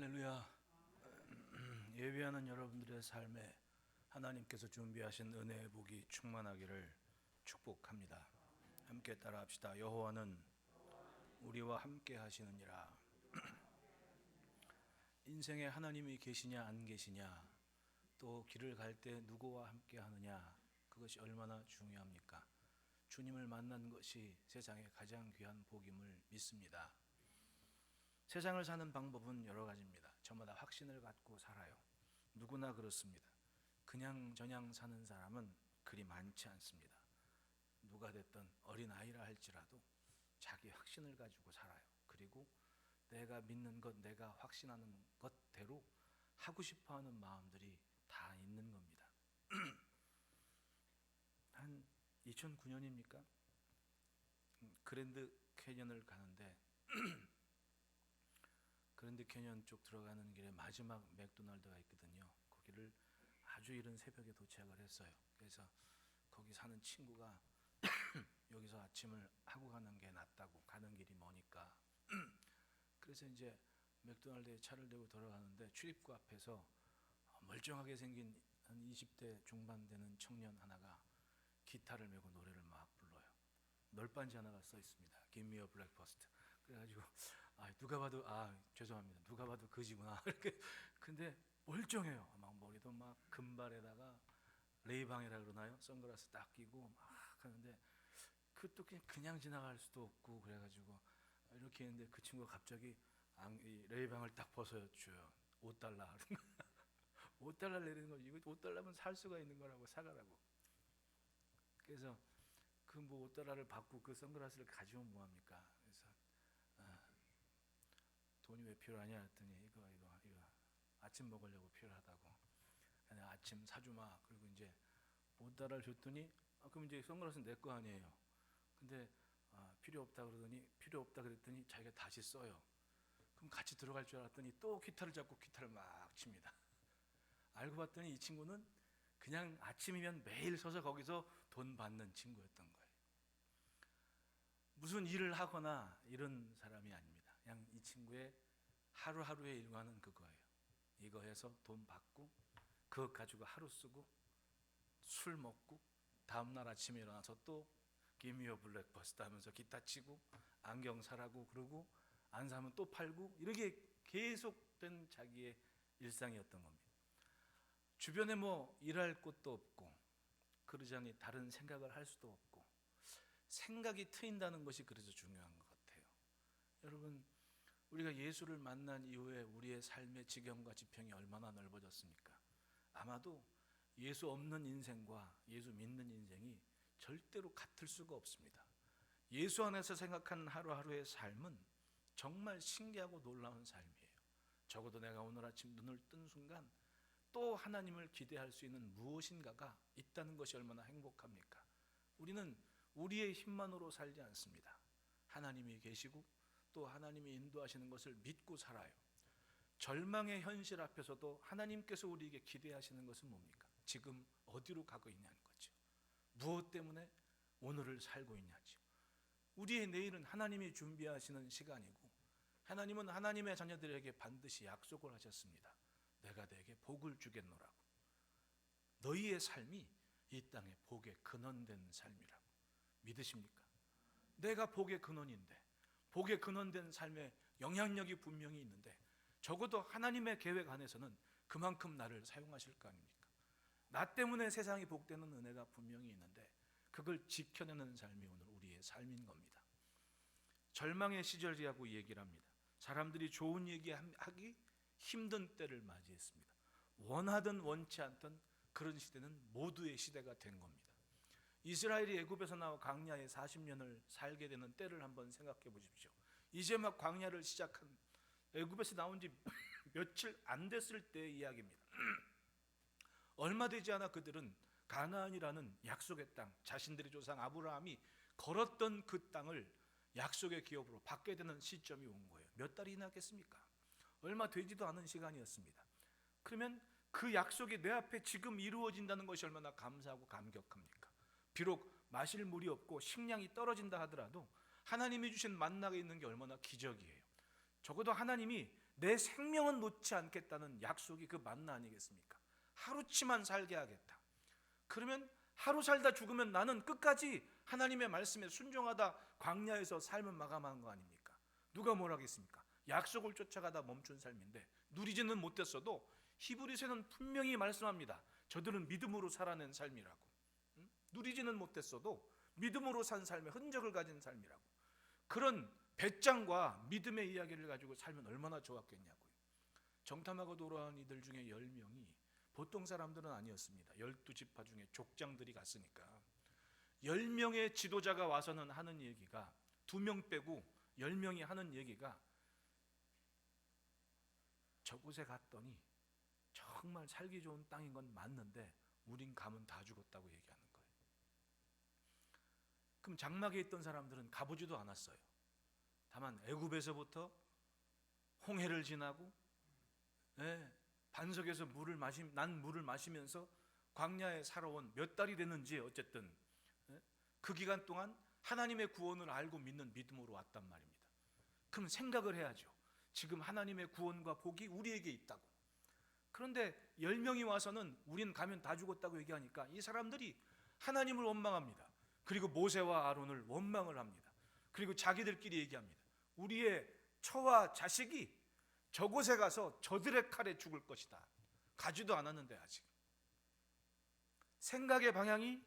할렐루야. 예배하는 여러분들의 삶에 하나님께서 준비하신 은혜의 복이 충만하기를 축복합니다. 함께 따라합시다. 여호와는 우리와 함께 하시느니라. 인생에 하나님이 계시냐 안 계시냐, 또 길을 갈 때 누구와 함께 하느냐, 그것이 얼마나 중요합니까? 주님을 만난 것이 세상에 가장 귀한 복임을 믿습니다. 세상을 사는 방법은 여러 가지입니다. 저마다 확신을 갖고 살아요. 누구나 그렇습니다. 그냥 저냥 사는 사람은 그리 많지 않습니다. 누가 됐든 어린아이라 할지라도 자기 확신을 가지고 살아요. 그리고 내가 믿는 것, 내가 확신하는 것대로 하고 싶어하는 마음들이 다 있는 겁니다. 한 2009년입니까? 그랜드 캐년을 가는데 그랜드 캐년 쪽 들어가는 길에 마지막 맥도날드가 있거든요. 거기를 아주 이른 새벽에 도착을 했어요. 그래서 거기 사는 친구가 여기서 아침을 하고 가는 게 낫다고, 가는 길이 머니까. 그래서 이제 맥도날드에 차를 대고 들어가는데 출입구 앞에서 멀쩡하게 생긴 한 20대 중반 되는 청년 하나가 기타를 메고 노래를 막 불러요. 널빤지 하나가 써 있습니다. Give me a breakfast. 그래가지고 누가 봐도 죄송합니다. 누가 봐도 그지구나 이렇게. 근데 멀쩡해요. 막 머리도 막 금발에다가 레이방이라 그러나요? 선글라스 딱 끼고 막 하는데 그것도 그냥 지나갈 수도 없고, 그래가지고 이렇게 했는데 그 친구가 갑자기 이 레이방을 딱 벗어줘요. $5. 5달러 내리는 거지. 이거 $5면 살 수가 있는 거라고, 사가라고. 그래서 그 뭐 $5를 받고 그 선글라스를 가지면 뭐합니까? 그래서 돈이 왜 필요하냐 했더니 이거 아침 먹으려고 필요하다고. 그냥 아침 사주마. 그리고 이제 $5를 줬더니 그럼 이제 선글라스는 내 거 아니에요. 근데 필요 없다 그러더니, 필요 없다 그랬더니 자기가 다시 써요. 그럼 같이 들어갈 줄 알았더니 또 기타를 잡고 기타를 막 칩니다. 알고 봤더니 이 친구는 그냥 아침이면 매일 서서 거기서 돈 받는 친구였던 거예요. 무슨 일을 하거나 이런 사람이 아닙니다. 그냥 이 친구의 하루하루의 일과는 그거예요. 이거 해서 돈 받고 그것 가지고 하루 쓰고 술 먹고 다음날 아침에 일어나서 또 Give me a breakfast 하면서 기타 치고 안경 사라고 그러고 안 사면 또 팔고, 이렇게 계속된 자기의 일상이었던 겁니다. 주변에 뭐 일할 곳도 없고 그러자니 다른 생각을 할 수도 없고, 생각이 트인다는 것이 그래서 중요한 것 같아요. 여러분, 우리가 예수를 만난 이후에 우리의 삶의 지경과 지평이 얼마나 넓어졌습니까? 아마도 예수 없는 인생과 예수 믿는 인생이 절대로 같을 수가 없습니다. 예수 안에서 생각하는 하루하루의 삶은 정말 신기하고 놀라운 삶이에요. 적어도 내가 오늘 아침 눈을 뜬 순간 또 하나님을 기대할 수 있는 무엇인가가 있다는 것이 얼마나 행복합니까? 우리는 우리의 힘만으로 살지 않습니다. 하나님이 계시고 또 하나님이 인도하시는 것을 믿고 살아요. 절망의 현실 앞에서도 하나님께서 우리에게 기대하시는 것은 뭡니까? 지금 어디로 가고 있냐는 거죠. 무엇 때문에 오늘을 살고 있냐죠. 우리의 내일은 하나님이 준비하시는 시간이고, 하나님은 하나님의 자녀들에게 반드시 약속을 하셨습니다. 내가 너에게 복을 주겠노라고. 너희의 삶이 이 땅에 복의 근원된 삶이라고. 믿으십니까? 내가 복의 근원인데, 복의 근원된 삶에 영향력이 분명히 있는데, 적어도 하나님의 계획 안에서는 그만큼 나를 사용하실 거 아닙니까? 나 때문에 세상이 복되는 은혜가 분명히 있는데 그걸 지켜내는 삶이 오늘 우리의 삶인 겁니다. 절망의 시절이라고 얘기를 합니다. 사람들이 좋은 얘기하기 힘든 때를 맞이했습니다. 원하든 원치 않든 그런 시대는 모두의 시대가 된 겁니다. 이스라엘이 애굽에서 나와 광야에 40년을 살게 되는 때를 한번 생각해 보십시오. 이제 막 광야를 시작한, 애굽에서 나온 지 며칠 안 됐을 때의 이야기입니다. 얼마 되지 않아 그들은 가나안이라는 약속의 땅, 자신들의 조상 아브라함이 걸었던 그 땅을 약속의 기업으로 받게 되는 시점이 온 거예요. 몇 달이 지났겠습니까? 얼마 되지도 않은 시간이었습니다. 그러면 그 약속이 내 앞에 지금 이루어진다는 것이 얼마나 감사하고 감격합니까? 비록 마실 물이 없고 식량이 떨어진다 하더라도 하나님이 주신 만나가 있는 게 얼마나 기적이에요. 적어도 하나님이 내 생명은 놓지 않겠다는 약속이 그 만나 아니겠습니까? 하루치만 살게 하겠다. 그러면 하루 살다 죽으면 나는 끝까지 하나님의 말씀에 순종하다 광야에서 삶을 마감한 거 아닙니까? 누가 뭘 하겠습니까? 약속을 쫓아가다 멈춘 삶인데 누리지는 못했어도 히브리서는 분명히 말씀합니다. 저들은 믿음으로 살아낸 삶이라고. 누리지는 못했어도 믿음으로 산 삶의 흔적을 가진 삶이라고. 그런 배짱과 믿음의 이야기를 가지고 살면 얼마나 좋았겠냐고요. 정탐하고 돌아온 이들 중에 10명이 보통 사람들은 아니었습니다. 12지파 중에 족장들이 갔으니까 10명의 지도자가 와서는 하는 얘기가 2명 빼고 10명이 하는 얘기가 저곳에 갔더니 정말 살기 좋은 땅인 건 맞는데 우린 가면 다 죽었다고 얘기하는 거예요. 그럼 장막에 있던 사람들은 가보지도 않았어요. 다만 애굽에서부터 홍해를 지나고 반석에서 난 물을 마시면서 광야에 살아온 몇 달이 됐는지 어쨌든 그 기간 동안 하나님의 구원을 알고 믿는 믿음으로 왔단 말입니다. 그럼 생각을 해야죠. 지금 하나님의 구원과 복이 우리에게 있다고. 그런데 10명이 와서는 우린 가면 다 죽었다고 얘기하니까 이 사람들이 하나님을 원망합니다. 그리고 모세와 아론을 원망을 합니다. 그리고 자기들끼리 얘기합니다. 우리의 처와 자식이 저곳에 가서 저들의 칼에 죽을 것이다. 가지도 않았는데 아직. 생각의 방향이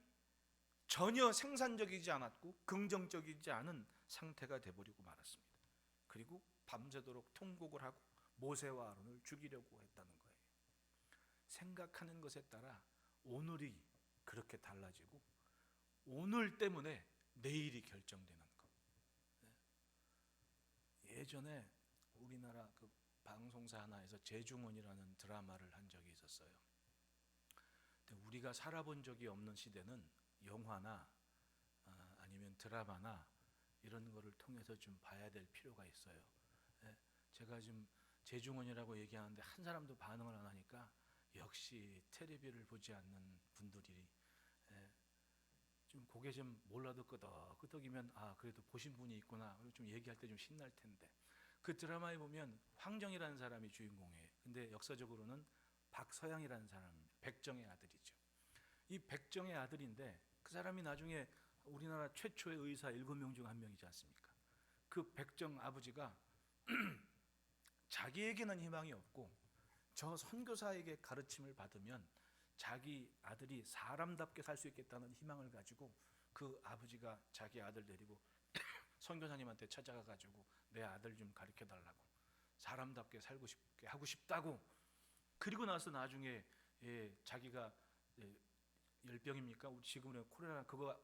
전혀 생산적이지 않았고 긍정적이지 않은 상태가 돼버리고 말았습니다. 그리고 밤새도록 통곡을 하고 모세와 아론을 죽이려고 했다는 거예요. 생각하는 것에 따라 오늘이 그렇게 달라지고 오늘 때문에 내일이 결정되는 것. 예전에 우리나라 그 방송사 하나에서 재중원이라는 드라마를 한 적이 있었어요. 근데 우리가 살아본 적이 없는 시대는 영화나 아니면 드라마나 이런 거를 통해서 좀 봐야 될 필요가 있어요. 제가 지금 재중원이라고 얘기하는데 한 사람도 반응을 안 하니까 역시 텔레비를 보지 않는 분들이 좀 고개 좀 몰라도 끄덕이면 그래도 보신 분이 있구나. 좀 얘기할 때 좀 신날 텐데. 그 드라마에 보면 황정이라는 사람이 주인공이에요. 근데 역사적으로는 박서양이라는 사람, 백정의 아들이죠. 이 백정의 아들인데 그 사람이 나중에 우리나라 최초의 의사 7명 중 한 명이지 않습니까? 그 백정 아버지가 자기에게는 희망이 없고 저 선교사에게 가르침을 받으면 자기 아들이 사람답게 살 수 있겠다는 희망을 가지고 그 아버지가 자기 아들 데리고 선교사님한테 찾아가가지고 내 아들 좀 가르쳐달라고, 사람답게 살고 싶게 하고 싶다고. 그리고 나서 나중에 자기가 열병입니까? 우리 지금은 코로나 그거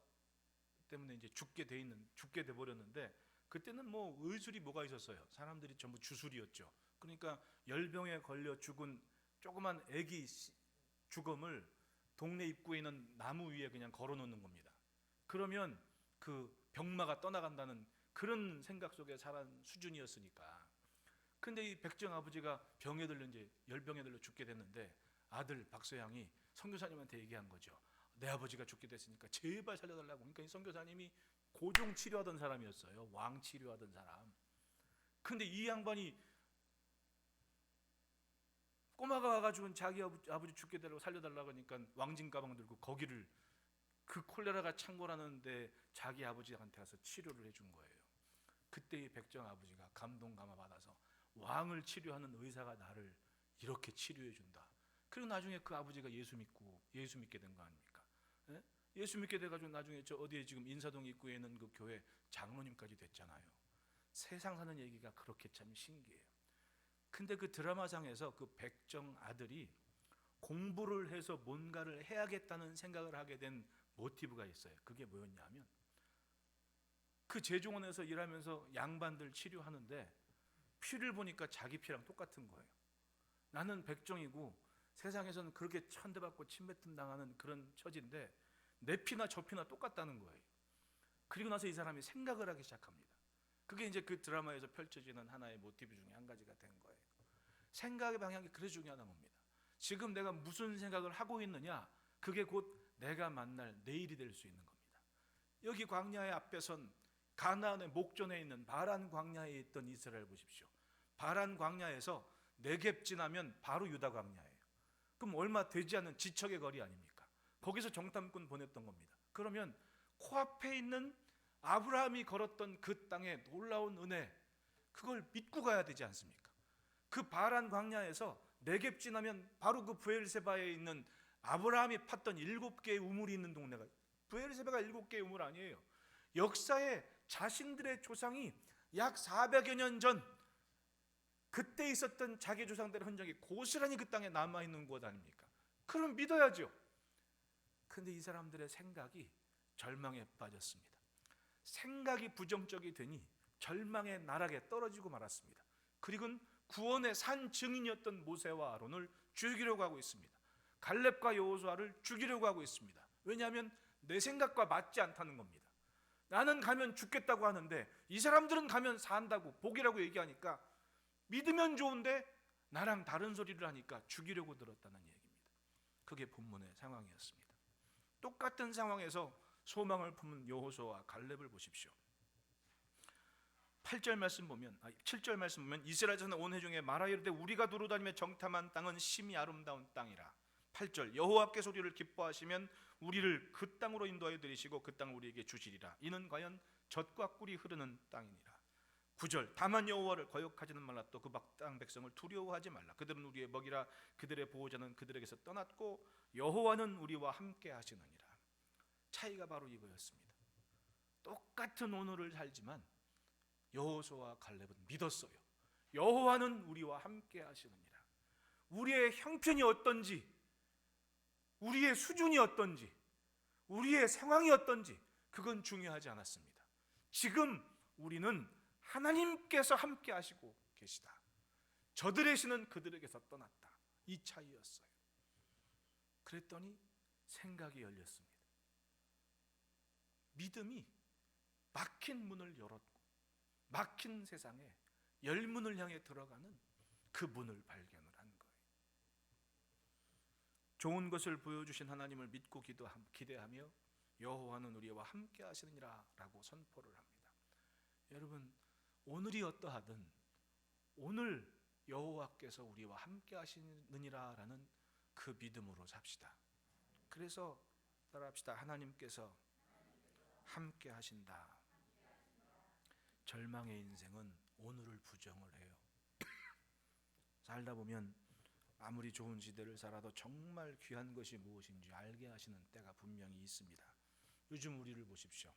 때문에 이제 죽게 돼 버렸는데 그때는 뭐 의술이 뭐가 있었어요? 사람들이 전부 주술이었죠. 그러니까 열병에 걸려 죽은 조그만 아기 주검을 동네 입구에 있는 나무 위에 그냥 걸어놓는 겁니다. 그러면 그 병마가 떠나간다는 그런 생각 속에 살아온 수준이었으니까. 근데 이 백정 아버지가 병에 들려 이제 열병에 들려 죽게 됐는데 아들 박서양이 선교사님한테 얘기한 거죠. 내 아버지가 죽게 됐으니까 제발 살려달라고. 그러니까 이 선교사님이 고종 치료하던 사람이었어요. 왕 치료하던 사람. 근데 이 양반이 꼬마가 와가지고 자기 아버지 죽게 되라고 살려달라고 하니까 왕진 가방 들고 거기를 그 콜레라가 창궐하는데 자기 아버지한테 가서 치료를 해준 거예요. 그때 이 백정 아버지가 감동 감화 받아서 왕을 치료하는 의사가 나를 이렇게 치료해 준다. 그리고 나중에 그 아버지가 예수 믿게 된 거 아닙니까? 예수 믿게 돼가지고 나중에 저 어디에 지금 인사동 입구에 있는 그 교회 장로님까지 됐잖아요. 세상 사는 얘기가 그렇게 참 신기해요. 근데 그 드라마상에서 그 백정 아들이 공부를 해서 뭔가를 해야겠다는 생각을 하게 된 모티브가 있어요. 그게 뭐였냐면 그 재종원에서 일하면서 양반들 치료하는데 피를 보니까 자기 피랑 똑같은 거예요. 나는 백정이고 세상에서는 그렇게 천대받고 침뱉음 당하는 그런 처지인데 내 피나 저 피나 똑같다는 거예요. 그리고 나서 이 사람이 생각을 하기 시작합니다. 그게 이제 그 드라마에서 펼쳐지는 하나의 모티브 중에 한 가지가 된 거예요. 생각의 방향이 그래서 중요하다는 겁니다. 지금 내가 무슨 생각을 하고 있느냐, 그게 곧 내가 만날 내일이 될 수 있는 겁니다. 여기 광야의 앞에 선 가나안의 목전에 있는 바란 광야에 있던 이스라엘 보십시오. 바란 광야에서 네겝 지나면 바로 유다 광야예요. 그럼 얼마 되지 않은 지척의 거리 아닙니까? 거기서 정탐꾼 보냈던 겁니다. 그러면 코앞에 있는 아브라함이 걸었던 그 땅의 놀라운 은혜, 그걸 믿고 가야 되지 않습니까? 그 바란 광야에서 네겝 지나면 바로 그 브엘세바에 있는 아브라함이 팠던 7개의 우물이 있는 동네가, 브엘세바가 7개의 우물 아니에요. 역사에 자신들의 조상이 약 400여 년 전 그때 있었던 자기 조상들의 흔적이 고스란히 그 땅에 남아있는 곳 아닙니까? 그럼 믿어야죠. 근데 이 사람들의 생각이 절망에 빠졌습니다. 생각이 부정적이 되니 절망의 나락에 떨어지고 말았습니다. 그리고 구원의 산 증인이었던 모세와 아론을 죽이려고 하고 있습니다. 갈렙과 여호수아를 죽이려고 하고 있습니다. 왜냐하면 내 생각과 맞지 않다는 겁니다. 나는 가면 죽겠다고 하는데 이 사람들은 가면 산다고, 복이라고 얘기하니까 믿으면 좋은데 나랑 다른 소리를 하니까 죽이려고 들었다는 얘기입니다. 그게 본문의 상황이었습니다. 똑같은 상황에서 소망을 품은 여호수아와 갈렙을 보십시오. 7절 말씀 보면 이스라엘 자손은 온 회중에 말하여 이르되 우리가 두루 다니며 정탐한 땅은 심히 아름다운 땅이라. 8절 여호와께서 우리를 기뻐하시면 우리를 그 땅으로 인도하여 들이시고 그 땅을 우리에게 주시리라. 이는 과연 젖과 꿀이 흐르는 땅이니라. 9절 다만 여호와를 거역하지는 말라. 또 그 땅 백성을 두려워하지 말라. 그들은 우리의 먹이라. 그들의 보호자는 그들에게서 떠났고 여호와는 우리와 함께 하시느니라. 차이가 바로 이거였습니다. 똑같은 오늘을 살지만 여호수아와 갈렙은 믿었어요. 여호와는 우리와 함께 하시느니라. 우리의 형편이 어떤지, 우리의 수준이 어떤지, 우리의 상황이 어떤지 그건 중요하지 않았습니다. 지금 우리는 하나님께서 함께 하시고 계시다. 저들의 신은 그들에게서 떠났다. 이 차이였어요. 그랬더니 생각이 열렸습니다. 믿음이 막힌 문을 열었고 막힌 세상에 열문을 향해 들어가는 그 문을 발견을 한 거예요. 좋은 것을 보여주신 하나님을 믿고 기대하며 여호와는 우리와 함께 하시느니라 라고 선포를 합니다. 여러분, 오늘이 어떠하든 오늘 여호와께서 우리와 함께 하시느니라 라는 그 믿음으로 삽시다. 그래서 따라합시다. 하나님께서 함께 하신다. 절망의 인생은 오늘을 부정을 해요. 살다 보면 아무리 좋은 시대를 살아도 정말 귀한 것이 무엇인지 알게 하시는 때가 분명히 있습니다. 요즘 우리를 보십시오.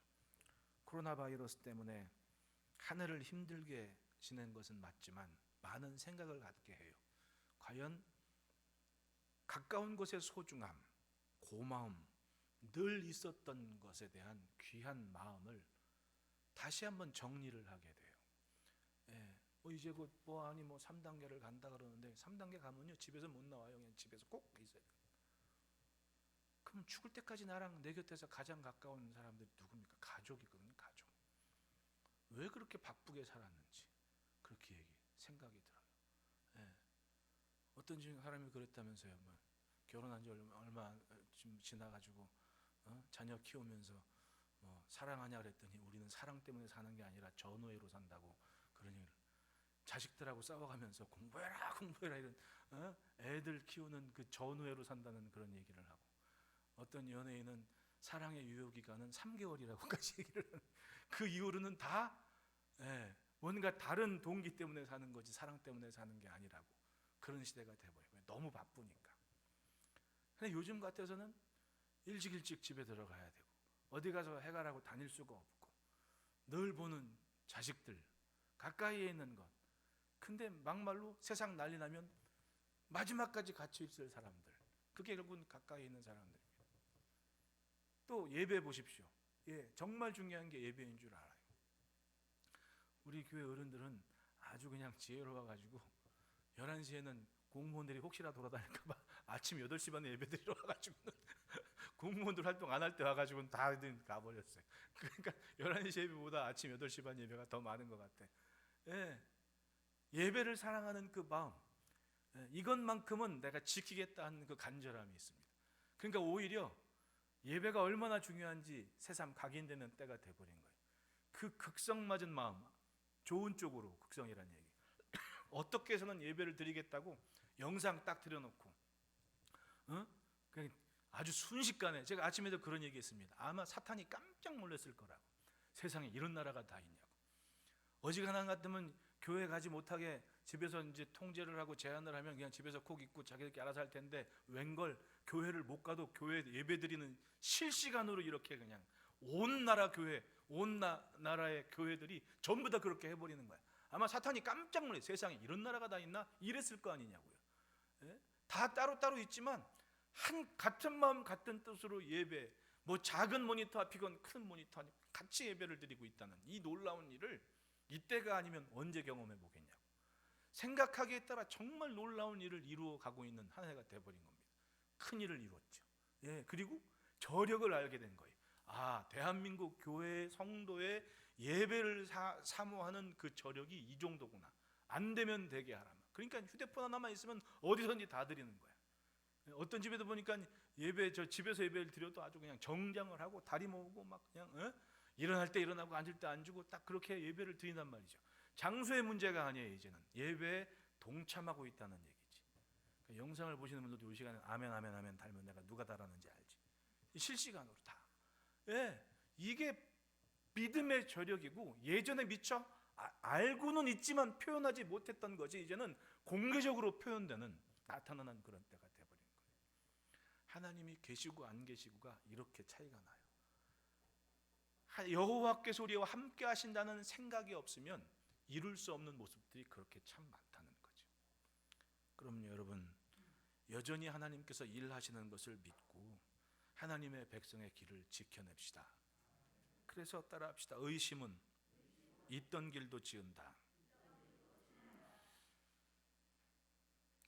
코로나 바이러스 때문에 하늘을 힘들게 지낸 것은 맞지만 많은 생각을 갖게 해요. 과연 가까운 곳의 소중함, 고마움, 늘 있었던 것에 대한 귀한 마음을 다시 한번 정리를 하게 돼요. 이제 곧 3단계를 간다 그러는데 3단계 가면요 집에서 못 나와요. 그냥 집에서 꼭 있어요. 그럼 죽을 때까지 나랑 내 곁에서 가장 가까운 사람들이 누굽니까? 가족이거든요. 가족. 왜 그렇게 바쁘게 살았는지 그렇게 생각이 들어요. 어떤 사람이 그랬다면서요. 결혼한 지 얼마 지나가지고 자녀 키우면서 사랑하냐 그랬더니 우리는 사랑 때문에 사는 게 아니라 전우애로 산다고 그런 얘기를, 자식들하고 싸워가면서 공부해라 이런 애들 키우는 그 전우애로 산다는 그런 얘기를 하고, 어떤 연예인은 사랑의 유효기간은 3개월이라고까지 얘기를 하는, 그 이후로는 다 뭔가 다른 동기 때문에 사는 거지 사랑 때문에 사는 게 아니라고, 그런 시대가 돼버려요. 너무 바쁘니까. 근데 요즘 같아서는 일찍 집에 들어가야 되고 어디 가서 해가라고 다닐 수가 없고 늘 보는 자식들, 가까이에 있는 것. 근데 막말로 세상 난리 나면 마지막까지 같이 있을 사람들, 그게 결국은 가까이 있는 사람들입니다. 또 예배 보십시오. 정말 중요한 게 예배인 줄 알아요. 우리 교회 어른들은 아주 그냥 지혜로워가지고 11시에는 공무원들이 혹시나 돌아다닐까 봐 아침 8시 반에 예배 드리러 와가지고는 공무원들 활동 안 할 때 와가지고는 다들 가버렸어요. 그러니까 11시 예배보다 아침 8시 반 예배가 더 많은 것 같아. 예배를 사랑하는 그 마음, 이것만큼은 내가 지키겠다 하는 그 간절함이 있습니다. 그러니까 오히려 예배가 얼마나 중요한지 새삼 각인되는 때가 돼버린 거예요. 그 극성맞은 마음, 좋은 쪽으로 극성이라는 얘기. 어떻게 해서는 예배를 드리겠다고 영상 딱 들여놓고 그냥 아주 순식간에, 제가 아침에도 그런 얘기했습니다. 아마 사탄이 깜짝 놀랐을 거라고. 세상에 이런 나라가 다 있냐고. 어지간한 같으면 교회 가지 못하게 집에서 이제 통제를 하고 제한을 하면 그냥 집에서 콕 있고 자기들끼리 알아서 할 텐데, 웬걸 교회를 못 가도 교회 예배 드리는 실시간으로 이렇게 그냥 온 나라 교회, 온 나라의 교회들이 전부 다 그렇게 해버리는 거야. 아마 사탄이 깜짝 놀래. 세상에 이런 나라가 다 있나? 이랬을 거 아니냐고요. 예? 다 따로따로 있지만 같은 마음 같은 뜻으로 예배, 뭐 작은 모니터 앞이건 큰 모니터 앞 같이 예배를 드리고 있다는 이 놀라운 일을 이때가 아니면 언제 경험해 보겠냐고. 생각하기에 따라 정말 놀라운 일을 이루어 가고 있는 한 해가 돼버린 겁니다. 큰 일을 이루었죠. 예, 그리고 저력을 알게 된 거예요. 아, 대한민국 교회 성도의 예배를 사모하는 그 저력이 이 정도구나. 안 되면 되게 하라. 그러니까 휴대폰 하나만 있으면 어디선지 다 드리는 거야. 어떤 집에도 보니까 집에서 예배를 드려도 아주 그냥 정장을 하고 다리 모으고 막 그냥 일어날 때 일어나고 앉을 때 앉고 딱 그렇게 예배를 드린단 말이죠. 장소의 문제가 아니에요. 이제는 예배에 동참하고 있다는 얘기지. 그러니까 영상을 보시는 분들도 이 시간에 아멘 아멘 아멘 달면 내가 누가 달았는지 알지. 실시간으로 다. 예, 이게 믿음의 저력이고, 예전에 미처 알고는 있지만 표현하지 못했던 것이 이제는 공개적으로 표현되는, 나타나는 그런 때가 돼버린 거예요. 하나님이 계시고 안 계시고가 이렇게 차이가 나요. 여호와께서 우리와 함께 하신다는 생각이 없으면 이룰 수 없는 모습들이 그렇게 참 많다는 거죠. 그럼 여러분, 여전히 하나님께서 일하시는 것을 믿고 하나님의 백성의 길을 지켜냅시다. 그래서 따라합시다. 의심은 있던 길도 지은다.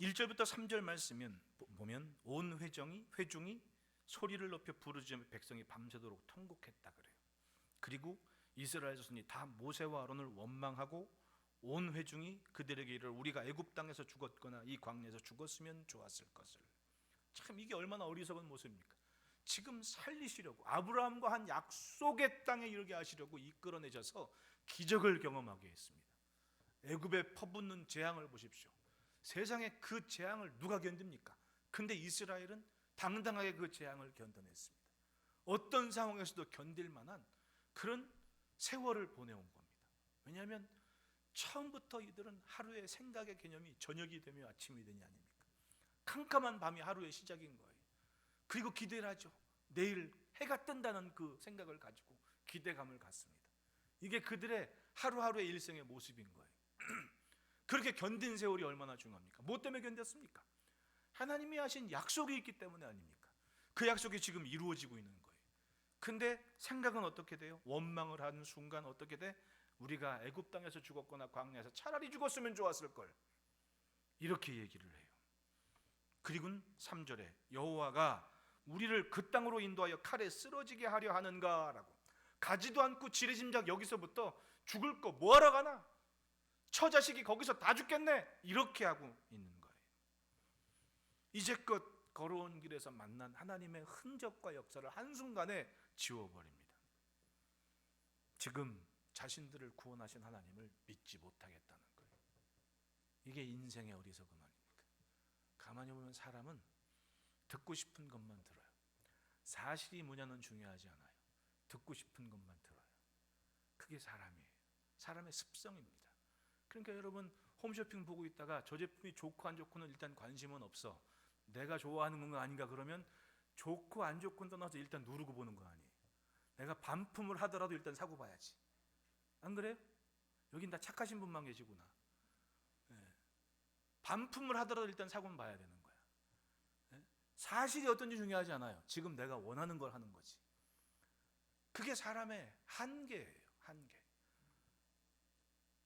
1절부터 3절 말씀은 보면 온 회중이 소리를 높여 부르짖으며 백성이 밤새도록 통곡했다 그래요. 그리고 이스라엘 자손이 다 모세와 아론을 원망하고 온 회중이 그들에게 이르러 우리가 애굽 땅에서 죽었거나 이 광야에서 죽었으면 좋았을 것을. 참 이게 얼마나 어리석은 모습입니까? 지금 살리시려고, 아브라함과 한 약속의 땅에 이르게 하시려고 이끌어내셔서 기적을 경험하게 했습니다. 애굽에 퍼붓는 재앙을 보십시오. 세상에 그 재앙을 누가 견딥니까? 근데 이스라엘은 당당하게 그 재앙을 견뎌냈습니다. 어떤 상황에서도 견딜 만한 그런 세월을 보내온 겁니다. 왜냐하면 처음부터 이들은 하루의 생각의 개념이 저녁이 되며 아침이 되냐 아닙니까? 캄캄한 밤이 하루의 시작인 거예요. 그리고 기대를 하죠. 내일 해가 뜬다는 그 생각을 가지고 기대감을 갖습니다. 이게 그들의 하루하루의 일생의 모습인 거예요. 그렇게 견딘 세월이 얼마나 중요합니까? 뭐 때문에 견뎠습니까? 하나님이 하신 약속이 있기 때문에 아닙니까? 그 약속이 지금 이루어지고 있는 거예요. 근데 생각은 어떻게 돼요? 원망을 하는 순간 어떻게 돼? 우리가 애굽 땅에서 죽었거나 광야에서 차라리 죽었으면 좋았을 걸, 이렇게 얘기를 해요. 그리고 3절에 여호와가 우리를 그 땅으로 인도하여 칼에 쓰러지게 하려 하는가라고. 가지도 않고 지레짐작 여기서부터 죽을 거 뭐하러 가나? 처자식이 거기서 다 죽겠네, 이렇게 하고 있는 거예요. 이제껏 걸어온 길에서 만난 하나님의 흔적과 역사를 한순간에 지워버립니다. 지금 자신들을 구원하신 하나님을 믿지 못하겠다는 거예요. 이게 인생의 어리석음 아닙니까? 가만히 보면 사람은 듣고 싶은 것만 들어요. 사실이 뭐냐는 중요하지 않아요. 듣고 싶은 것만 들어요. 그게 사람이에요. 사람의 습성입니다. 그러니까 여러분, 홈쇼핑 보고 있다가 저 제품이 좋고 안 좋고는 일단 관심은 없어. 내가 좋아하는 건가 아닌가 그러면 좋고 안 좋고는 떠나서 일단 누르고 보는 거 아니에요. 내가 반품을 하더라도 일단 사고 봐야지. 안 그래요? 여긴 다 착하신 분만 계시구나. 네. 반품을 하더라도 일단 사고는 봐야 되는 거야. 네? 사실이 어떤지 중요하지 않아요. 지금 내가 원하는 걸 하는 거지. 그게 사람의 한계예요. 한계.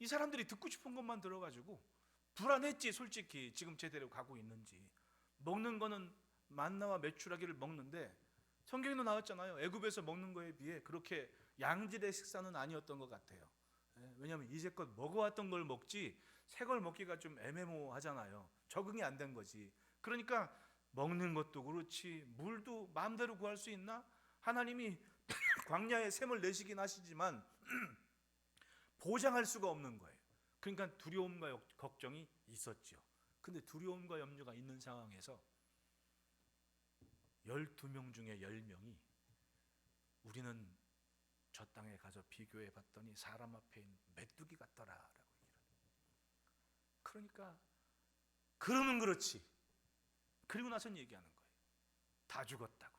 이 사람들이 듣고 싶은 것만 들어가지고 불안했지. 솔직히 지금 제대로 가고 있는지. 먹는 거는 만나와 메추라기를 먹는데 성경에도 나왔잖아요. 애굽에서 먹는 거에 비해 그렇게 양질의 식사는 아니었던 것 같아요. 왜냐하면 이제껏 먹어왔던 걸 먹지 새 걸 먹기가 좀 애매모호하잖아요. 적응이 안 된 거지. 그러니까 먹는 것도 그렇지 물도 마음대로 구할 수 있나? 하나님이 광야에 샘을 내시긴 하시지만 보장할 수가 없는 거예요. 그러니까 두려움과 걱정이 있었죠. 근데 두려움과 염려가 있는 상황에서 12명 중에 10명이 우리는 저 땅에 가서 비교해 봤더니 사람 앞에 있는 메뚜기 같더라라고 얘기를. 그러니까 그러면 그렇지. 그리고 나선 얘기하는 거예요. 다 죽었다고.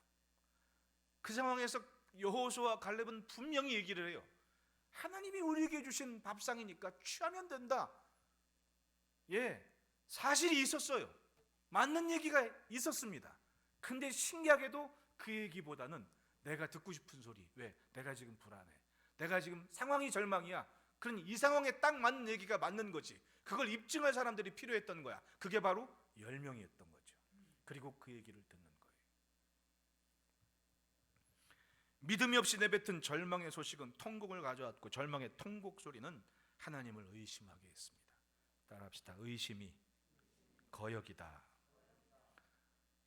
그 상황에서 여호수아와 갈렙은 분명히 얘기를 해요. 하나님이 우리에게 주신 밥상이니까 취하면 된다. 예, 사실이 있었어요. 맞는 얘기가 있었습니다. 근데 신기하게도 그 얘기보다는 내가 듣고 싶은 소리. 왜? 내가 지금 불안해. 내가 지금 상황이 절망이야. 그러니 이 상황에 딱 맞는 얘기가 맞는 거지. 그걸 입증할 사람들이 필요했던 거야. 그게 바로 10명이었던 거죠. 그리고 그 얘기를 듣는 거예요. 믿음이 없이 내뱉은 절망의 소식은 통곡을 가져왔고, 절망의 통곡 소리는 하나님을 의심하게 했습니다. 따라합시다. 의심이 거역이다.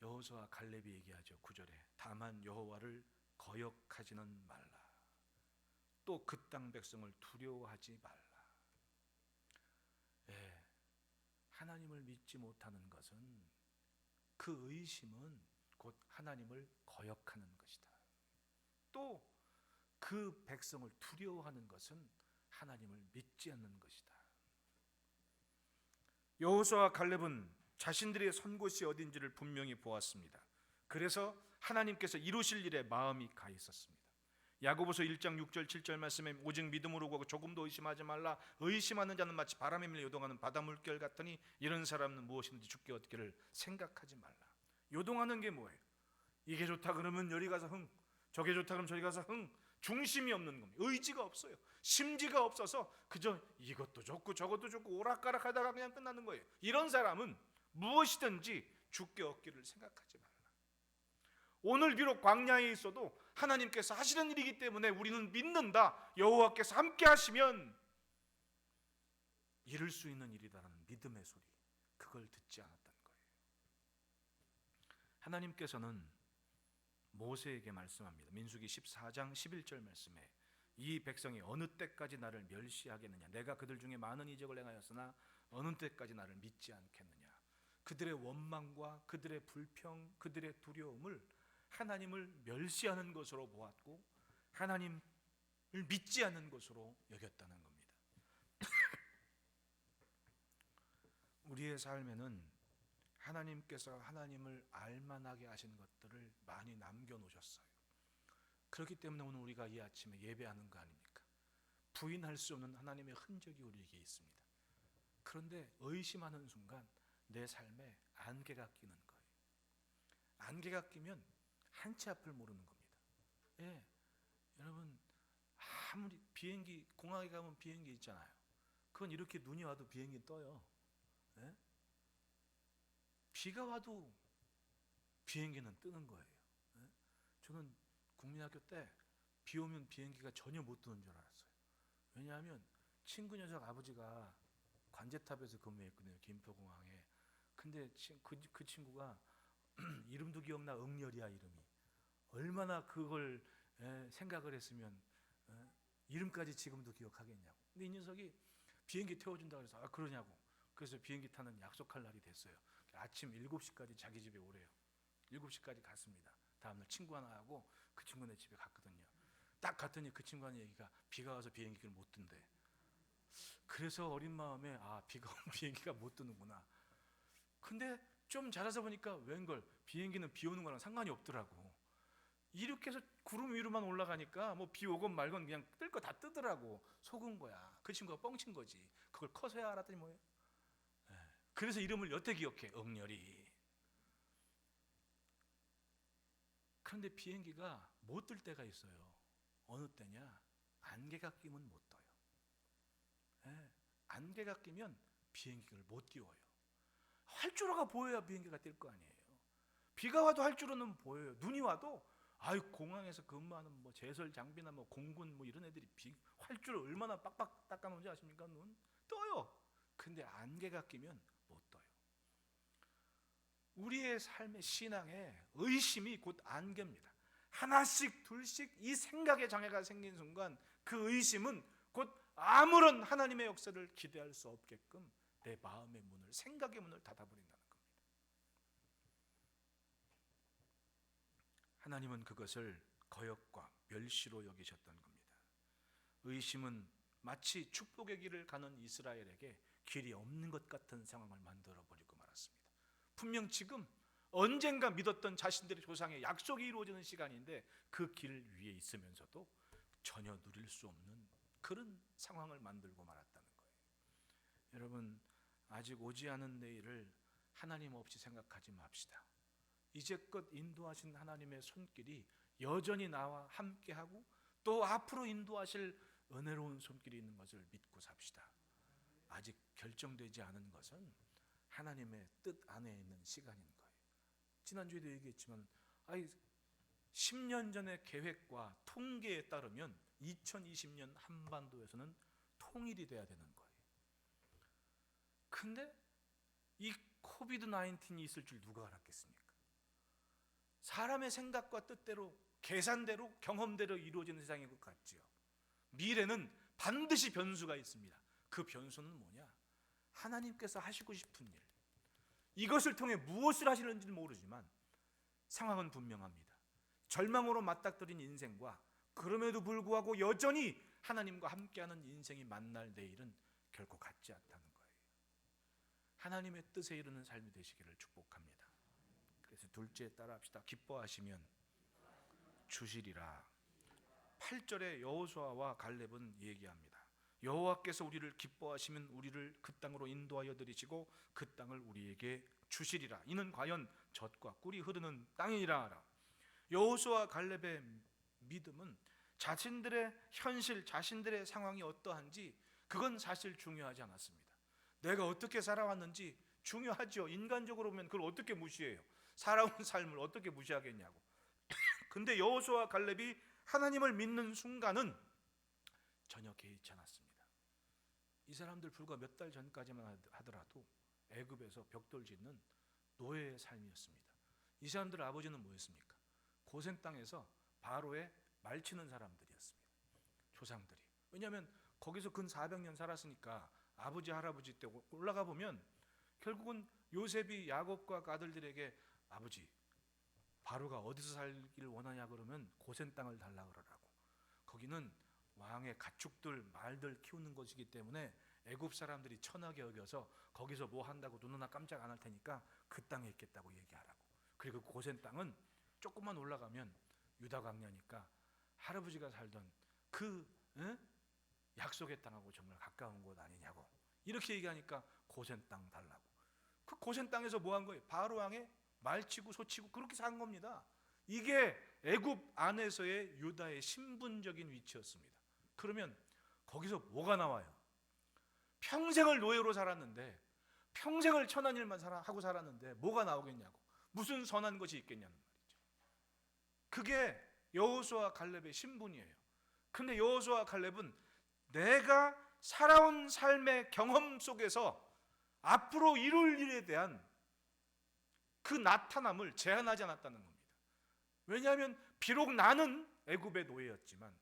여호수아 갈렙이 얘기하죠. 9절에 다만 여호와를 거역하지는 말라. 또 그 땅 백성을 두려워하지 말라. 예, 하나님을 믿지 못하는 것은, 그 의심은 곧 하나님을 거역하는 것이다. 또 그 백성을 두려워하는 것은 하나님을 믿지 않는 것이다. 여호수아와 갈렙은 자신들의 선 곳이 어딘지를 분명히 보았습니다. 그래서 하나님께서 이루실 일에 마음이 가 있었습니다. 야고보서 1장 6절 7절 말씀에 오직 믿음으로 구하고 조금도 의심하지 말라. 의심하는 자는 마치 바람에 밀려 요동하는 바다 물결 같으니 이런 사람은 무엇이든지 죽게 얻기를 생각하지 말라. 요동하는 게 뭐예요? 이게 좋다 그러면 여기 가서 흥, 저게 좋다 그러면 저기 가서 흥. 중심이 없는 겁니다. 의지가 없어요. 심지가 없어서 그저 이것도 좋고 저것도 좋고 오락가락 하다가 그냥 끝나는 거예요. 이런 사람은 무엇이든지 죽게 얻기를 생각하지 말라. 오늘 비록 광야에 있어도 하나님께서 하시는 일이기 때문에 우리는 믿는다. 여호와께서 함께 하시면 이룰 수 있는 일이다라는 믿음의 소리, 그걸 듣지 않았던 거예요. 하나님께서는 모세에게 말씀합니다. 민수기 14장 11절 말씀에 이 백성이 어느 때까지 나를 멸시하겠느냐. 내가 그들 중에 많은 이적을 행하였으나 어느 때까지 나를 믿지 않겠느냐. 그들의 원망과 그들의 불평, 그들의 두려움을 하나님을 멸시하는 것으로 보았고 하나님을 믿지 않는 것으로 여겼다는 겁니다. 우리의 삶에는 하나님께서 하나님을 알만하게 하신 것들을 많이 남겨놓으셨어요. 그렇기 때문에 오늘 우리가 이 아침에 예배하는 거 아닙니까? 부인할 수 없는 하나님의 흔적이 우리에게 있습니다. 그런데 의심하는 순간 내 삶에 안개가 끼는 거예요. 안개가 끼면 한치 앞을 모르는 겁니다. 예, 여러분 아무리 비행기, 공항에 가면 비행기 있잖아요. 그건 이렇게 눈이 와도 비행기 떠요. 예? 비가 와도 비행기는 뜨는 거예요. 예? 저는 국민학교 때 비 오면 비행기가 전혀 못 뜨는 줄 알았어요. 왜냐하면 친구 녀석 아버지가 관제탑에서 근무했거든요. 김포공항에. 근데 그 친구가 이름도 기억나. 응렬이야 이름이. 얼마나 그걸 생각을 했으면 이름까지 지금도 기억하겠냐고. 근데 이 녀석이 비행기 태워준다고 해서 그러냐고. 그래서 비행기 타는 약속할 날이 됐어요. 아침 7시까지 자기 집에 오래요. 7시까지 갔습니다. 다음날 친구 하나 하고 그 친구네 집에 갔거든요. 딱 갔더니 그 친구 하는 얘기가 비가 와서 비행기를 못 뜬대. 그래서 어린 마음에 비가 오면 비행기가 못 뜨는구나. 근데 좀 자라서 보니까 웬걸 비행기는 비 오는 거랑 상관이 없더라고. 이렇게 해서 구름 위로만 올라가니까 뭐 비 오건 말건 그냥 뜰 거 다 뜨더라고. 속은 거야. 그 친구가 뻥친 거지. 그걸 커서야 알았더니 뭐예요? 그래서 이름을 여태 기억해. 응렬이. 그런데 비행기가 못 뜰 때가 있어요. 어느 때냐? 안개가 끼면 못 떠요. 안개가 끼면 비행기를 못 띄워요. 활주로가 보여야 비행기가 뛸 거 아니에요. 비가 와도 활주로는 보여요. 눈이 와도 공항에서 근무하는 뭐 제설 장비나 뭐 공군 뭐 이런 애들이 활주로 얼마나 빡빡 닦아놓은지 아십니까? 눈 떠요. 근데 안개가 끼면 못 떠요. 우리의 삶의 신앙에 의심이 곧 안개입니다. 하나씩 둘씩 이 생각의 장애가 생긴 순간 그 의심은 곧 아무런 하나님의 역사를 기대할 수 없게끔 내 마음의 문을, 생각의 문을 닫아버린다는 겁니다. 하나님은 그것을 거역과 멸시로 여기셨던 겁니다. 의심은 마치 축복의 길을 가는 이스라엘에게 길이 없는 것 같은 상황을 만들어버리고 말았습니다. 분명 지금 언젠가 믿었던 자신들의 조상의 약속이 이루어지는 시간인데 그 길 위에 있으면서도 전혀 누릴 수 없는 그런 상황을 만들고 말았다는 거예요. 여러분, 아직 오지 않은 내일을 하나님 없이 생각하지 맙시다. 이제껏 인도하신 하나님의 손길이 여전히 나와 함께하고 또 앞으로 인도하실 은혜로운 손길이 있는 것을 믿고 삽시다. 아직 결정되지 않은 것은 하나님의 뜻 안에 있는 시간인 거예요. 지난주에도 얘기했지만 10년 전의 계획과 통계에 따르면 2020년 한반도에서는 통일이 돼야 되는 거예요. 근데 이 코비드-19이 있을 줄 누가 알았겠습니까? 사람의 생각과 뜻대로, 계산대로, 경험대로 이루어지는 세상인 것 같지요. 미래는 반드시 변수가 있습니다. 그 변수는 뭐냐? 하나님께서 하시고 싶은 일, 이것을 통해 무엇을 하시는지는 모르지만 상황은 분명합니다. 절망으로 맞닥뜨린 인생과 그럼에도 불구하고 여전히 하나님과 함께하는 인생이 만날 내일은 결코 같지 않다는 거예요. 하나님의 뜻에 이르는 삶이 되시기를 축복합니다. 그래서 둘째 따라합시다. 기뻐하시면 주시리라. 8절에 여호수아와 갈렙은 얘기합니다. 여호와께서 우리를 기뻐하시면 우리를 그 땅으로 인도하여 들이시고 그 땅을 우리에게 주시리라. 이는 과연 젖과 꿀이 흐르는 땅이라 하라. 여호수아 갈렙의 믿음은 자신들의 현실, 자신들의 상황이 어떠한지 그건 사실 중요하지 않았습니다. 내가 어떻게 살아왔는지 중요하죠. 인간적으로 보면 그걸 어떻게 무시해요? 살아온 삶을 어떻게 무시하겠냐고. 근데 여호수아 갈렙이 하나님을 믿는 순간은 전혀 개의치 않았습니다. 이 사람들 불과 몇 달 전까지만 하더라도 애굽에서 벽돌 짓는 노예의 삶이었습니다. 이 사람들 아버지는 뭐였습니까? 고센 땅에서 바로에 말치는 사람들이었습니다. 조상들이. 왜냐하면 거기서 근 400년 살았으니까 아버지 할아버지 때 올라가 보면 결국은 요셉이 야곱과 아들들에게 아버지 바로가 어디서 살기를 원하냐 그러면 고센 땅을 달라 그러라고. 거기는 왕의 가축들 말들 키우는 곳이기 때문에 애굽 사람들이 천하게 여겨서 거기서 뭐 한다고 눈 하나 깜짝 안 할 테니까 그 땅에 있겠다고 얘기하라고. 그리고 고센 땅은 조금만 올라가면 유다 광야니까 할아버지가 살던 그 약속의 땅하고 정말 가까운 곳 아니냐고 이렇게 얘기하니까 고센 땅 달라고. 그 고센 땅에서 뭐 한 거예요? 바로 왕의 말치고 소치고 그렇게 산 겁니다. 이게 애굽 안에서의 유다의 신분적인 위치였습니다. 그러면 거기서 뭐가 나와요? 평생을 노예로 살았는데, 평생을 천한 일만 하고 살았는데 뭐가 나오겠냐고. 무슨 선한 것이 있겠냐는 말이죠. 그게 여호수아 갈렙의 신분이에요. 근데 여호수아 갈렙은 내가 살아온 삶의 경험 속에서 앞으로 이룰 일에 대한 그 나타남을 제한하지 않았다는 겁니다. 왜냐하면 비록 나는 애굽의 노예였지만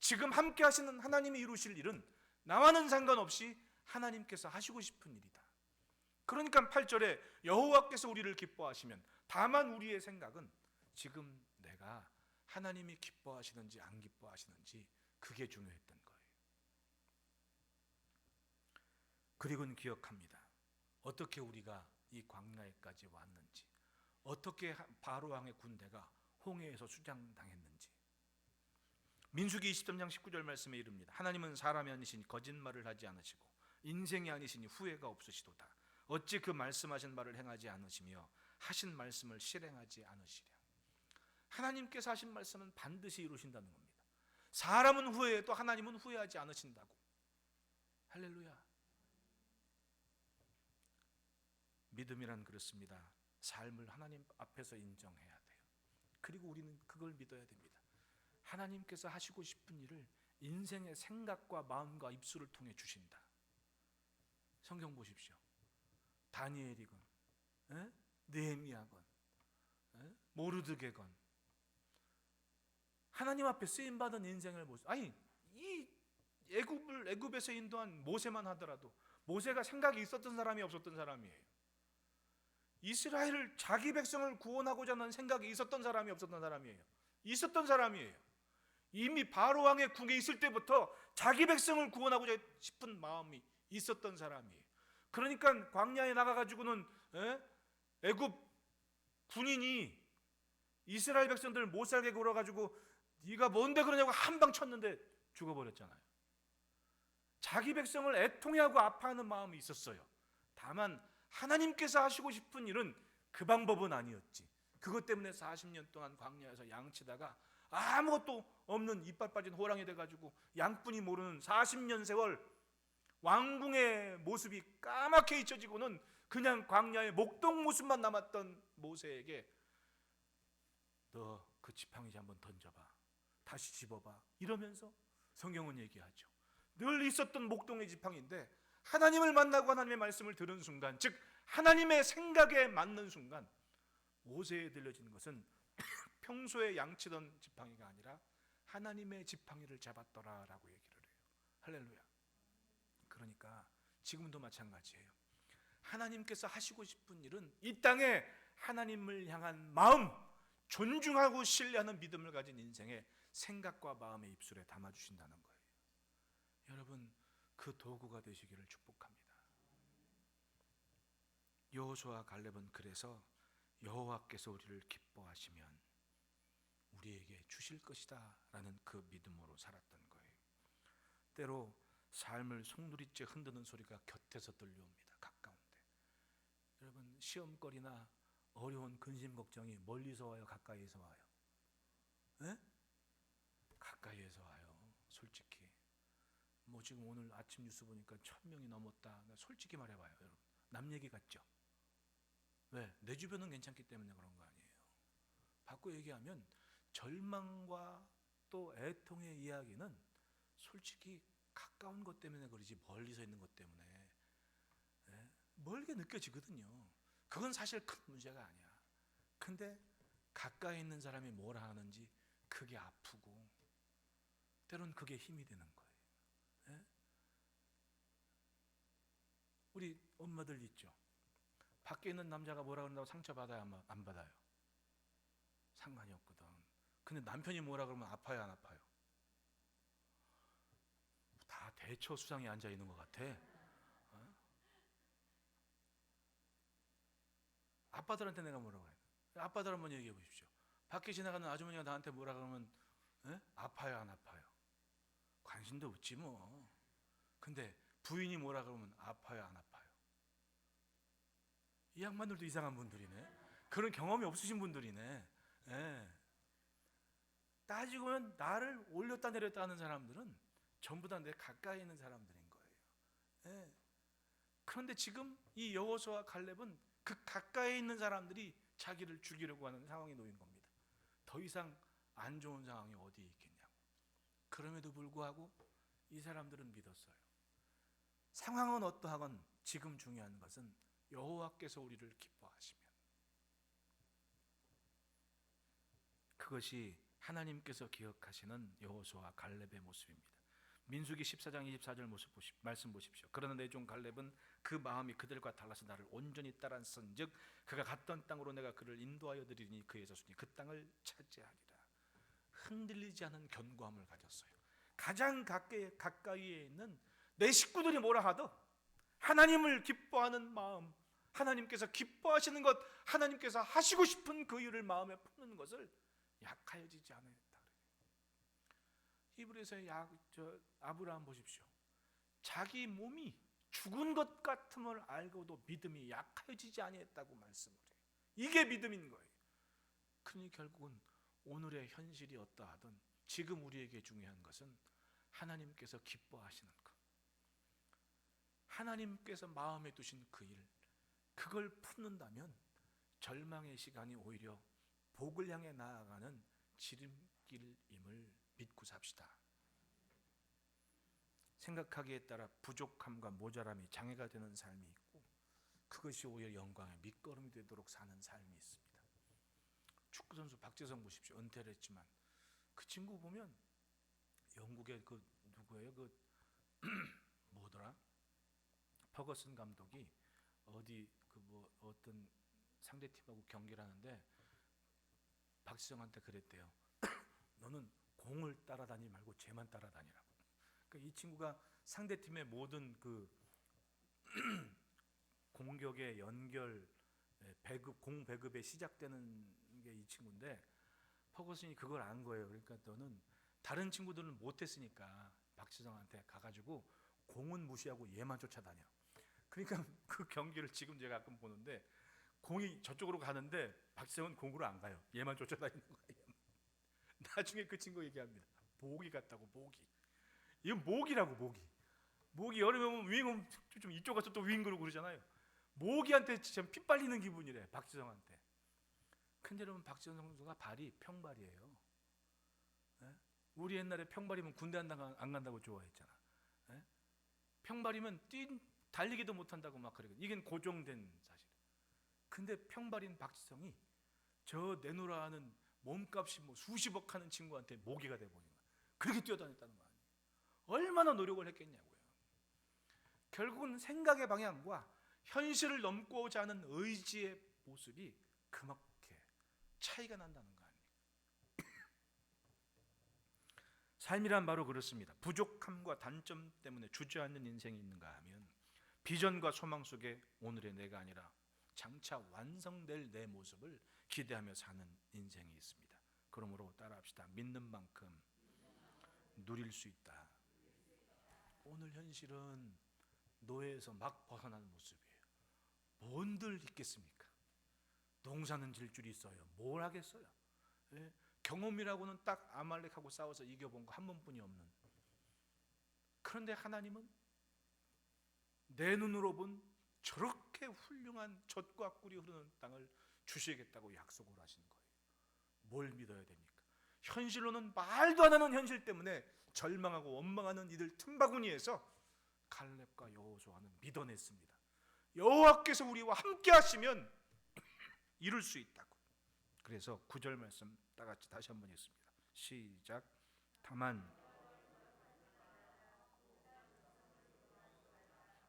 지금 함께 하시는 하나님이 이루실 일은 나와는 상관없이 하나님께서 하시고 싶은 일이다. 그러니까 8절에 여호와께서 우리를 기뻐하시면, 다만 우리의 생각은 지금 내가 하나님이 기뻐하시는지 안 기뻐하시는지 그게 중요했던 거예요. 그리고는 기억합니다. 어떻게 우리가 이 광야에까지 왔는지, 어떻게 바로 왕의 군대가 홍해에서 수장당했는지. 민수기 23장 19절 말씀에 이릅니다. 하나님은 사람이 아니시니 거짓말을 하지 않으시고 인생이 아니시니 후회가 없으시도다. 어찌 그 말씀하신 바를 행하지 않으시며 하신 말씀을 실행하지 않으시랴. 하나님께서 하신 말씀은 반드시 이루신다는 겁니다. 사람은 후회해도 하나님은 후회하지 않으신다고. 할렐루야. 믿음이란 그렇습니다. 삶을 하나님 앞에서 인정해야 돼요. 그리고 우리는 그걸 믿어야 됩니다. 하나님께서 하시고 싶은 일을 인생의 생각과 마음과 입술을 통해 주신다. 성경 보십시오. 다니엘이건 느헤미야건 모르드게건 하나님 앞에 쓰임받은 인생을 보세요. 아니 이 애굽에서 인도한 모세만 하더라도 모세가 생각이 있었던 사람이 없었던 사람이에요. 이스라엘을 자기 백성을 구원하고자 하는 생각이 있었던 사람이 없었던 사람이에요. 있었던 사람이에요. 이미 바로 왕의 궁에 있을 때부터 자기 백성을 구원하고자 싶은 마음이 있었던 사람이에요. 그러니까 광야에 나가가지고는 애굽 군인이 이스라엘 백성들을 못 살게 굴어가지고 네가 뭔데 그러냐고 한 방 쳤는데 죽어버렸잖아요. 자기 백성을 애통해하고 아파하는 마음이 있었어요. 다만 하나님께서 하시고 싶은 일은 그 방법은 아니었지. 그것 때문에 40년 동안 광야에서 양치다가 아무것도 없는 이빨 빠진 호랑이 돼가지고 양뿐이 모르는 40년 세월 왕궁의 모습이 까맣게 잊혀지고는 그냥 광야의 목동 모습만 남았던 모세에게 너 그 지팡이 한번 던져봐, 다시 집어봐, 이러면서 성경은 얘기하죠. 늘 있었던 목동의 지팡이인데 하나님을 만나고 하나님의 말씀을 들은 순간, 즉 하나님의 생각에 맞는 순간 모세에 들려지는 것은 평소에 양치던 지팡이가 아니라 하나님의 지팡이를 잡았더라라고 얘기를 해요. 할렐루야. 그러니까 지금도 마찬가지예요. 하나님께서 하시고 싶은 일은 이 땅에 하나님을 향한 마음, 존중하고 신뢰하는 믿음을 가진 인생의 생각과 마음의 입술에 담아주신다는 거예요. 여러분, 그 도구가 되시기를 축복합니다. 여호수아와 갈렙은 그래서 여호와께서 우리를 기뻐하시면 우리에게 주실 것이다 라는 그 믿음으로 살았던 거예요. 때로 삶을 송두리째 흔드는 소리가 곁에서 들려옵니다. 가까운데. 여러분, 시험거리나 어려운 근심 걱정이 멀리서 와요, 가까이에서 와요? 에? 가까이에서 와요. 솔직히 뭐 지금 오늘 아침 뉴스 보니까 1000명이 넘었다. 솔직히 말해봐요, 여러분. 남 얘기 같죠? 왜? 내 주변은 괜찮기 때문에 그런 거 아니에요. 바꿔 얘기하면 절망과 또 애통의 이야기는 솔직히 가까운 것 때문에 그러지 멀리서 있는 것 때문에 멀게 느껴지거든요. 그건 사실 큰 문제가 아니야. 근데 가까이 있는 사람이 뭘 하는지 그게 아프고 때론 그게 힘이 되는 거예요. 우리 엄마들 있죠. 밖에 있는 남자가 뭐라 그런다고 상처받아요, 안 받아요? 상관이 없거든. 근데 남편이 뭐라 그러면 아파요, 안 아파요? 다 대처 수상에 앉아 있는 것 같아. 아빠들한테 내가 뭐라고 해요? 아빠들 한번 얘기해 보십시오. 밖에 지나가는 아주머니가 나한테 뭐라 그러면 아파요, 안 아파요? 관심도 없지 뭐. 근데 부인이 뭐라 그러면 아파요, 안 아파요? 이 양반들도 이상한 분들이네. 그런 경험이 없으신 분들이네. 따지고 보면 나를 올렸다 내렸다 하는 사람들은 전부 다 내 가까이 있는 사람들인 거예요. 그런데 지금 이 여호수아와 갈렙은 그 가까이 있는 사람들이 자기를 죽이려고 하는 상황에 놓인 겁니다. 더 이상 안 좋은 상황이 어디에 있겠냐고. 그럼에도 불구하고 이 사람들은 믿었어요. 상황은 어떠하건 지금 중요한 것은 여호와께서 우리를 기뻐하시면, 그것이 하나님께서 기억하시는 여호수아와 갈렙의 모습입니다. 민수기 14장 24절 말씀 보십시오. 그러나 내 종 갈렙은 그 마음이 그들과 달라서 나를 온전히 따랐은즉 그가 갔던 땅으로 내가 그를 인도하여 드리니 그의 자손이 그 땅을 차지하리라. 흔들리지 않은 견고함을 가졌어요. 가장 가까이에 있는 내 식구들이 뭐라 하도 하나님을 기뻐하는 마음, 하나님께서 기뻐하시는 것, 하나님께서 하시고 싶은 그 일을 마음에 품는 것을 약하여지지 않았다. 히브리서의 아브라함 보십시오. 자기 몸이 죽은 것 같음을 알고도 믿음이 약해지지 아니했다고 말씀을 해요. 이게 믿음인 거예요. 그러니 결국은 오늘의 현실이 어떠하든 지금 우리에게 중요한 것은 하나님께서 기뻐하시는 것, 하나님께서 마음에 두신 그 일, 그걸 품는다면 절망의 시간이 오히려 복을 향해 나아가는 지름길임을 믿고 삽시다. 생각하기에 따라 부족함과 모자람이 장애가 되는 삶이 있고, 그것이 오히려 영광의 밑거름이 되도록 사는 삶이 있습니다. 축구선수 박재성 보십시오. 은퇴를 했지만 그 친구 보면 영국의 그 누구예요? 그 뭐더라? 퍼거슨 감독이 어디 어떤 상대 팀하고 경기를 하는데 박지성한테 그랬대요. 너는 공을 따라다니지 말고 쟤만 따라다니라고. 그러니까 이 친구가 상대 팀의 모든 그 공격의 연결, 배급, 공 배급에 시작되는 게 이 친구인데 퍼거슨이 그걸 안 거예요. 그러니까 너는 다른 친구들은 못했으니까 박지성한테 가가지고 공은 무시하고 얘만 쫓아다녀. 그러니까 그 경기를 지금 제가 가끔 보는데 공이 저쪽으로 가는데 박지성은 공으로 안 가요. 얘만 쫓아다니는 거예요. 나중에 그 친구 얘기합니다. 모기 같다고, 모기. 이건 모기라고, 모기. 모기 여름에 오면 윙 오면 좀 이쪽 가서 또 윙 그러고 그러잖아요. 모기한테 진짜 피 빨리는 기분이래, 박지성한테. 근데 여러분, 박지성 선수가 발이 평발이에요. 예? 우리 옛날에 평발이면 군대 안 간다고 좋아했잖아. 예? 평발이면 달리기도 못한다고 막 그러거든. 이게 고정된 사실. 근데 평발인 박지성이 저 내놓으라 하는 몸값이 뭐 수십억 하는 친구한테 모기가 돼버린 거야. 그렇게 뛰어다녔다는 거 아니에요. 얼마나 노력을 했겠냐고요. 결국은 생각의 방향과 현실을 넘고자 하는 의지의 모습이 그렇게 차이가 난다는 거 아니에요. 삶이란 바로 그렇습니다. 부족함과 단점 때문에 주저앉는 인생이 있는가 하면 비전과 소망 속에 오늘의 내가 아니라 장차 완성될 내 모습을 기대하며 사는 인생이 있습니다. 그러므로 따라합시다. 믿는 만큼 누릴 수 있다. 오늘 현실은 노예에서 막 벗어나는 모습이에요. 뭔들 있겠습니까? 농사는 질 줄이 있어요. 뭘 하겠어요? 예? 경험이라고는 딱 아말렉하고 싸워서 이겨본 거 한 번뿐이 없는. 그런데 하나님은 내 눈으로 본 저렇게 훌륭한 젖과 꿀이 흐르는 땅을 주시겠다고 약속을 하신 거예요. 뭘 믿어야 됩니까? 현실로는 말도 안 하는 현실 때문에 절망하고 원망하는 이들 틈바구니에서 갈렙과 여호수아는 믿어냈습니다. 여호와께서 우리와 함께 하시면 이룰 수 있다고. 그래서 9절 말씀 다 같이 다시 한번 읽습니다. 시작. 다만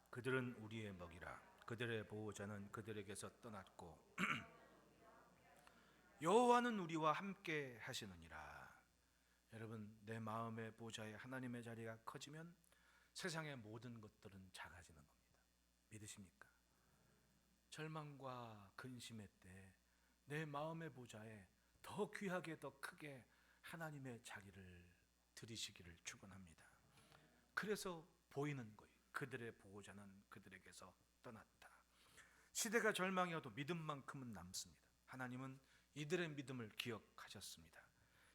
그들은 우리의 먹이라. 그들의 보호자는 그들에게서 떠났고 여호와는 우리와 함께 하시느니라. 여러분, 내 마음의 보호자의 하나님의 자리가 커지면 세상의 모든 것들은 작아지는 겁니다. 믿으십니까? 절망과 근심의 때 내 마음의 보좌에 더 귀하게 더 크게 하나님의 자리를 들이시기를 축원합니다. 그래서 보이는 거예요. 그들의 보호자는 그들에게서 떠났다. 시대가 절망이어도 믿음만큼은 남습니다. 하나님은 이들의 믿음을 기억하셨습니다.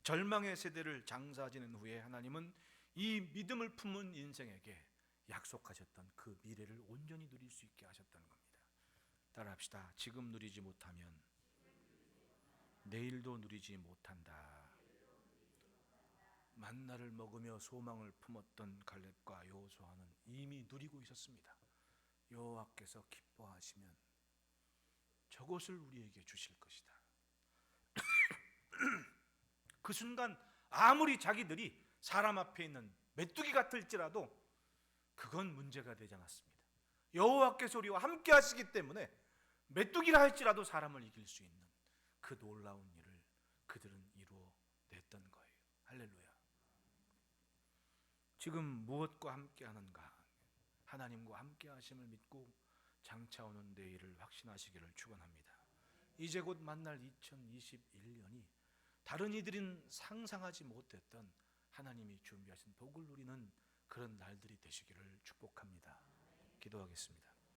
절망의 세대를 장사 지낸 후에 하나님은 이 믿음을 품은 인생에게 약속하셨던 그 미래를 온전히 누릴 수 있게 하셨다는 겁니다. 따라합시다. 지금 누리지 못하면 내일도 누리지 못한다. 만나를 먹으며 소망을 품었던 갈렙과 여호수아는 이미 누리고 있었습니다. 여호와께서 기뻐하시면 저것을 우리에게 주실 것이다. 그 순간 아무리 자기들이 사람 앞에 있는 메뚜기 같을지라도 그건 문제가 되지 않았습니다. 여호와께서 우리와 함께 하시기 때문에 메뚜기라 할지라도 사람을 이길 수 있는 그 놀라운 일을 그들은 이루어냈던 거예요. 할렐루야. 지금 무엇과 함께 하는가? 하나님과 함께 하심을 믿고 장차 오는 내일을 확신하시기를 축원합니다. 이제 곧 만날 2021년이 다른 이들은 상상하지 못했던 하나님이 준비하신 복을 누리는 그런 날들이 되시기를 축복합니다. 기도하겠습니다.